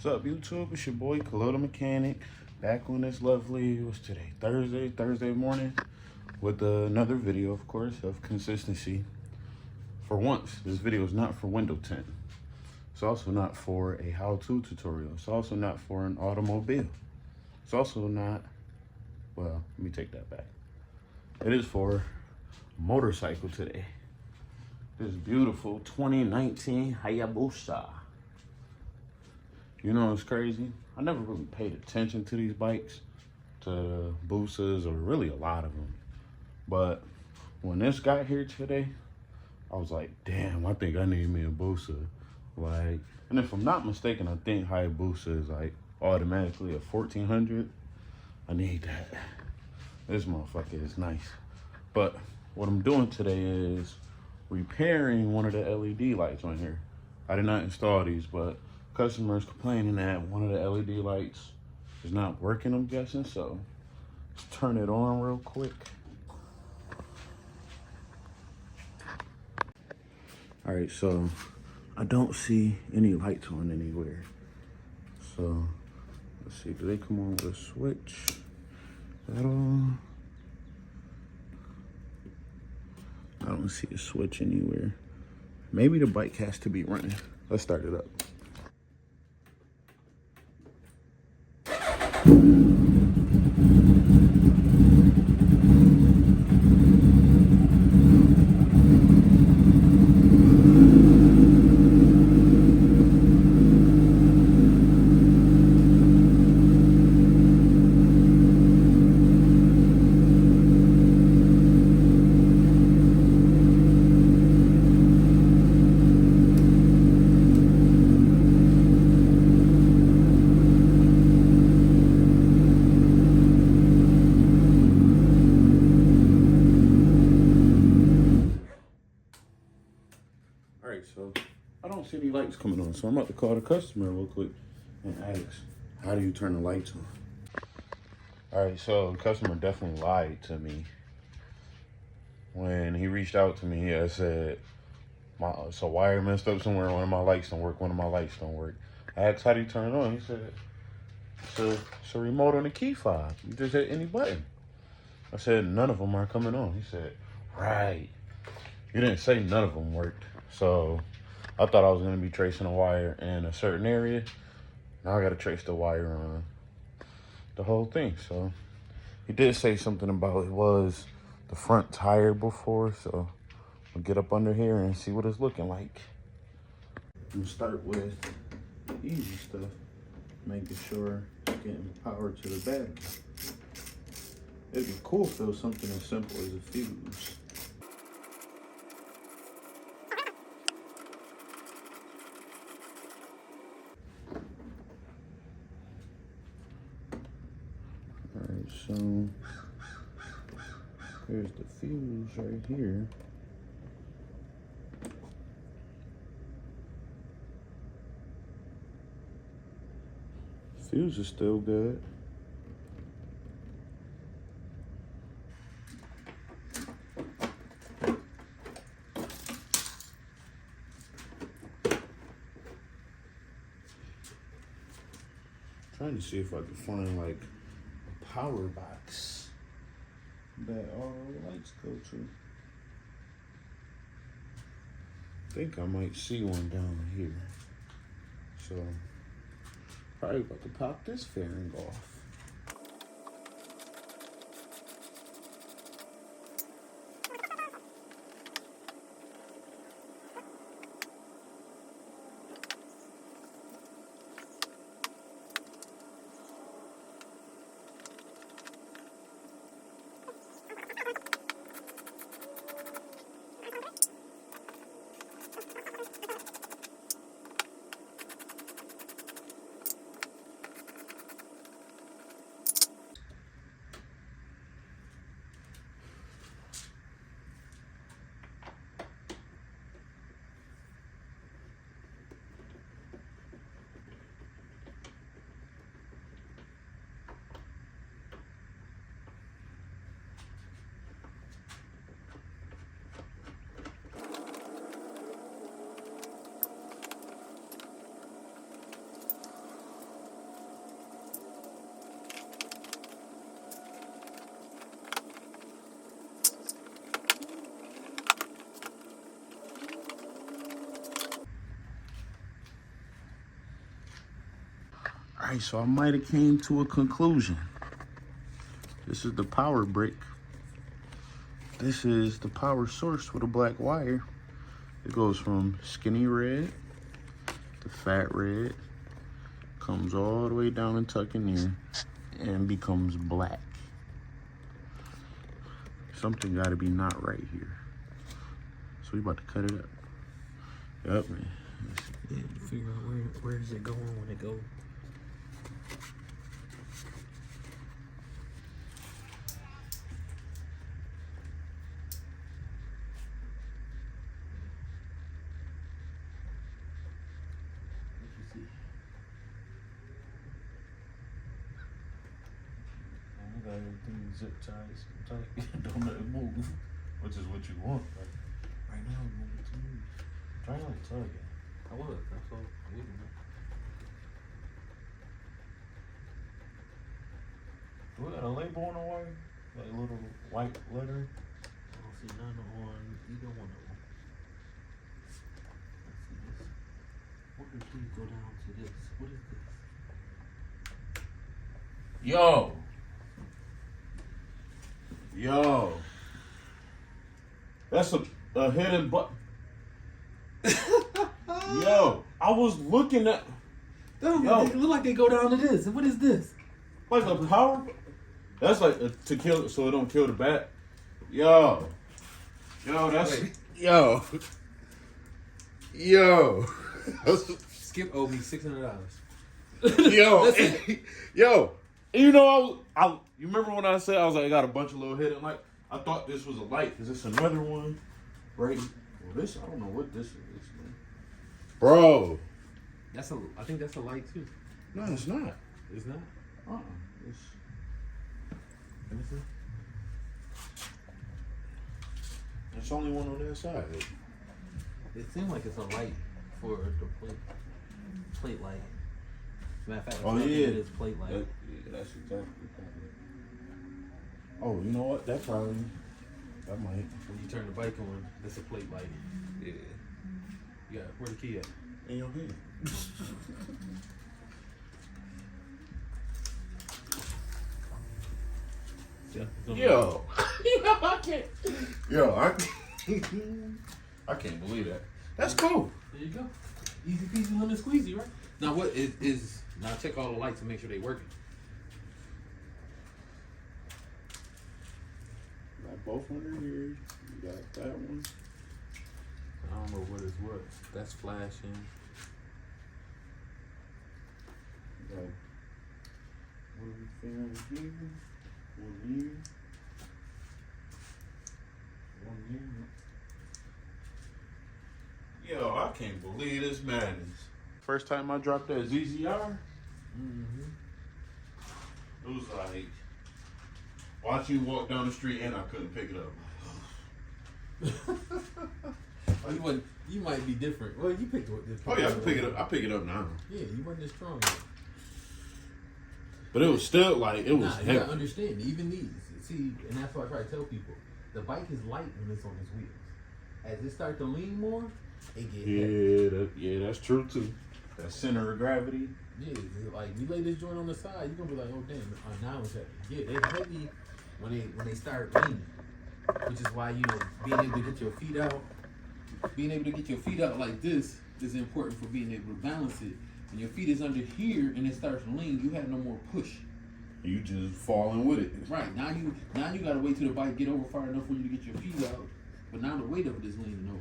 What's up, YouTube? It's your boy, Khalil the Mechanic, back on this lovely, what's today, Thursday morning, with another video, of course, of consistency. For once, this video is not for window tint. It's also not for a how-to tutorial. It's also not for an automobile. It's also not, well, let me take that back. It is for a motorcycle today. This beautiful 2019 Hayabusa. You know, it's crazy. I never really paid attention to these bikes, to Busas, or really a lot of them. But when this got here today, I was like, damn, I think I need me a Busa. Like, and if I'm not mistaken, I think Hayabusa is like automatically a 1400. I need that. This motherfucker is nice. But what I'm doing today is repairing one of the LED lights on here. I did not install these, but customers complaining that one of the LED lights is not working, I'm guessing. So let's turn it on real quick. All right, so I don't see any lights on anywhere. So let's see, do they come on with a switch at all? I don't see a switch anywhere. Maybe the bike has to be running. Let's start it up. So I don't see any lights coming on, so I'm about to call the customer real quick and ask, how do you turn the lights on? All right, so the customer definitely lied to me. When he reached out to me, he had said, so wire messed up somewhere, one of my lights don't work, I asked, how do you turn it on? He said, it's a remote on the key fob. You just hit any button. I said, none of them are coming on. He said, right. You didn't say none of them worked. So I thought I was going to be tracing a wire in a certain area. Now I got to trace the wire on the whole thing. So he did say something about it was the front tire before. So I'll get up under here and see what it's looking like. I'm going to start with the easy stuff, making sure it's getting power to the battery. It'd be cool if it was something as simple as a fuse. So here's the fuse right here. Fuse is still good. Trying to see if I can find like power box that all the lights go to. I think I might see one down here. So probably about to pop this fairing off. right, so I might have came to a conclusion. This is the power brick. This is the power source with a black wire. It goes from skinny red to fat red, comes all the way down and tucking in, and becomes black. Something got to be not right here. So we about to cut it up. Yep, man. Yeah, figure out where does it go on when it goes. Got everything zip tight. Don't let it move, which is what you want. Right now, you want it to move. Try not to tug it. I was. That's all. I wouldn't. Do we got a label on the wire? Like a little white letter? I don't see none on either one of them. Let's see this. What if we go down to this? What is this? Yo! That's a hidden button. Yo, I was looking at. They look like they go down to this. What is this? Like a power. That's like to kill, so it don't kill the bat. Yo, that's Wait. yo. Skip owed me $600. Yo, yo. You know, you remember when I said I was like, I got a bunch of little hidden light. I thought this was a light. Is this another one? Right. Well, this, I don't know what this is, man. Bro. I think that's a light too. No, it's not. It's not. It's. Let me see. There's only one on that side. It seems like it's a light for the plate light. Matter of fact, Oh yeah, it is plate light. That's exactly. Oh, you know what? That might. When you turn the bike on, that's a plate light. Yeah. Yeah. Where the key at? In your hand. Yeah. Yo, I can't. I can't believe that. That's cool. There you go. Easy peasy lemon squeezy, right? Now what is now check all the lights and make sure they working. Got both under here. You got that one. I don't know what is what. That's flashing. You got what are we filming here? 1 year. 1 year. Yo, I can't believe this madness. First time I dropped that ZZR, it was like watching you walk down the street and I couldn't pick it up. You might be different. Well, you picked what this. Oh yeah, I can pick it up. I pick it up now. Yeah, you weren't as strong. But it was still like it was You heavy. gotta understand, even these. See, and that's why I try to tell people, the bike is light when it's on its wheels. As it starts to lean more, it gets heavy. That's true too. That center of gravity. Yeah, like you lay this joint on the side, you're gonna be like, oh damn, now it's heavy. Yeah, they're heavy when they start leaning, which is why being able to get your feet out, like this is important for being able to balance it. When your feet is under here and it starts to lean, you have no more push. You just falling with it. Right now you gotta wait till the bike get over far enough for you to get your feet out, but now the weight of it is leaning over.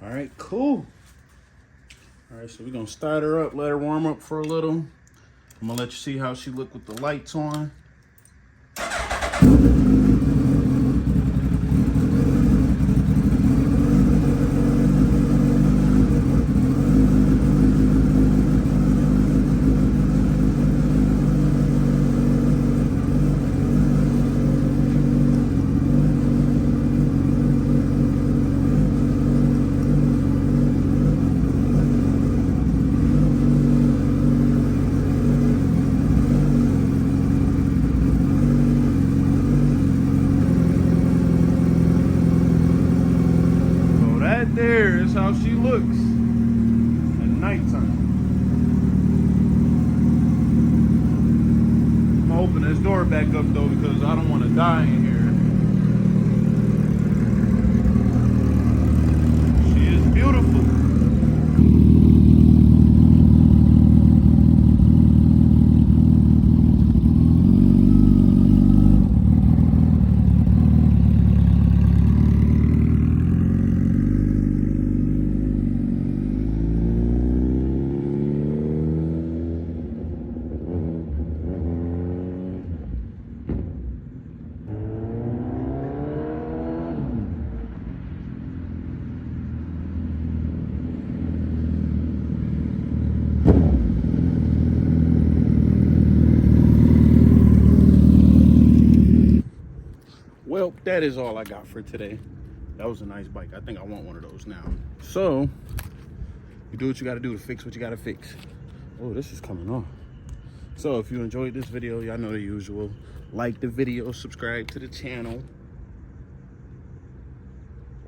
All right, cool. All right, so we're gonna start her up, let her warm up for a little. I'm gonna let you see how she look with the lights on. There is how she looks at nighttime. I'm gonna open this door back up though because I don't want to die in here. She is beautiful. Well, that is all I got for today. That was a nice bike. I think I want one of those now. So, you do what you gotta do to fix what you gotta fix. Oh, this is coming off. So, if you enjoyed this video, y'all know the usual. Like the video, subscribe to the channel.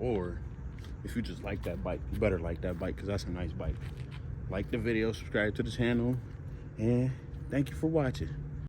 Or, if you just like that bike, you better like that bike because that's a nice bike. Like the video, subscribe to the channel, and thank you for watching.